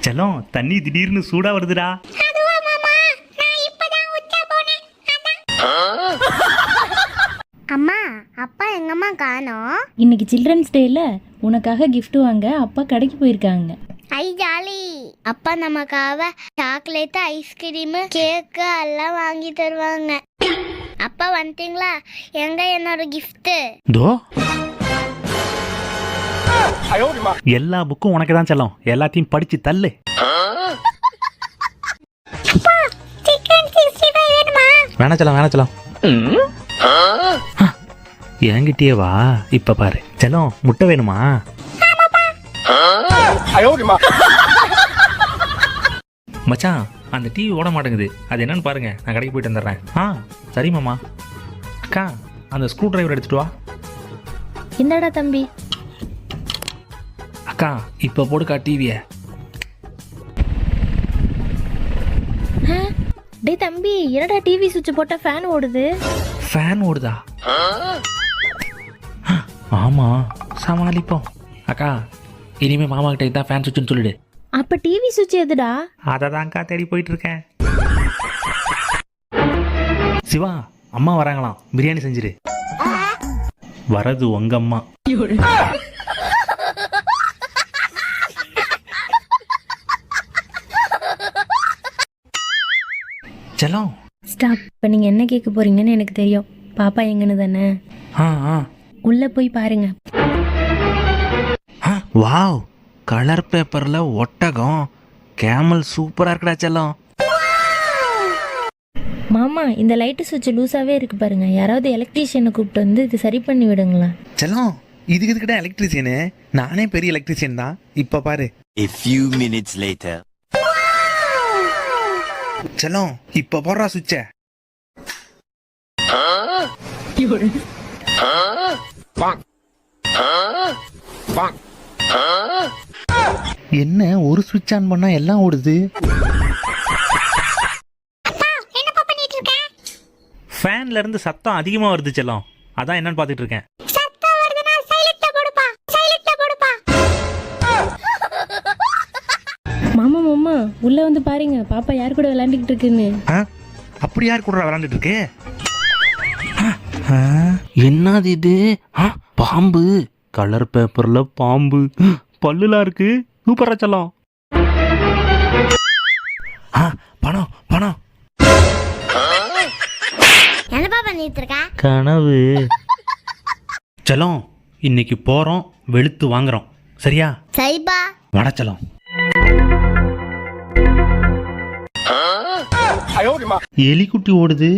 செல்லம் தண்ணி திடீர்னு சூடா வருதுடா. அம்மா அப்பா எங்கம்மா காணோம்? இன்னைக்கு சில்ட்ரன்ஸ் டேல உனக்காக gift வாங்க அப்பா கடைக்கு போயிருக்காங்க. ஐ ஜாலி. அப்பா நமக்காக சாக்லேட், ஐஸ்கிரீம், கேக்கு எல்லாம் வாங்கி தருவாங்க. அப்பா வந்துட்டீங்களா? எங்க என்னோட gift? தோ எல்லா புக்கும் உனக்கு தான் செல்லம். எல்லாத்தையும் படிச்சு தள்ளு. வேணா செல்லம் என்கிட்டயே வா. இப்ப பாரு செல்லம், முட்டை வேணுமா? மச்சான் அந்த டிவி ஓட மாட்டேங்குது, அது என்னன்னு பாருங்க, நான் கடைக்கு போயிட்டு வந்துடுறேன். சரி மாமா. அக்கா அந்த ஸ்க்ரூ டிரைவர் எடுத்துட்டு வா. இந்தடா தம்பி. அக்கா இப்போ போடுக்கா டிவிய. டேய் தம்பி, என்னடா டிவி சுவிட்ச் போட்டா ஃபேன் ஓடுது? ஃபேன் ஓடுதா? ஆமா, சமாளிப்போம். அக்கா இனிமே மாமா கிட்ட இதான் ஃபேன் சுவிட்ச்னு சொல்லிடு. அப்ப டிவி சுவிட்ச் எதுடா? அதை தான்க்கா தேடி போயிட்டு இருக்கேன். சிவா அம்மா வராங்களாம், பிரியாணி செஞ்சிரு. வரது உங்க அம்மா. செல்லம் ஸ்டாப். இப்போ நீங்க என்ன கேட்க போறீங்கன்னு எனக்கு தெரியும். பாப்பா எங்கன்னு தானே? உள்ள போய் பாருங்க. வாவ், கலர் பேப்பர்ல ஒட்டகம் கேமல் சூப்பரா இருக்குடா செல்லம். மாமா இந்த லைட்டு சுவிட்ச் லூஸாவே இருக்கு பாருங்க. யாராவது எலக்ட்ரீஷியனை கூப்பிட்டு வந்து இது சரி பண்ணி விடுங்களா? செல்லம் இதுக்கு எதுக்குடா எலக்ட்ரீஷியனு? நானே பெரிய எலக்ட்ரீஷியன் தான். இப்ப பாரு. A few minutes later. செல்லம் இப்ப போடுறா சுவிட்ச. என்ன ஒரு சுவிட்ச் ஆன் பண்ணா எல்லாம் ஓடுது? ஃபேன்ல இருந்து சத்தம் அதிகமா வருது செல்லம், அதான் என்னன்னு பாத்துட்டு இருக்கேன். மாமா மாமா உள்ள வந்து பாருங்க, பாப்பா யார் கூட விளையாண்டுக்கிட்டு இருக்குன்னு. அப்படி யார் கூட விளையாண்டுட்டு இருக்கு? என்னது இது? பாம்பு. கலர் பேப்பர்ல பாம்பு, பல்லுலாம் இருக்கு. சூப்பரா செல்லம். பணம் பணம். என்னப்பா பண்ணிட்டு இருக்க? கனவு. செல்லம் இன்னைக்கு போறோம், வெளுத்து வாங்குறோம், சரியா? சரிப்பா. வட செல்லம். எலிக்குட்டி ஓடுது.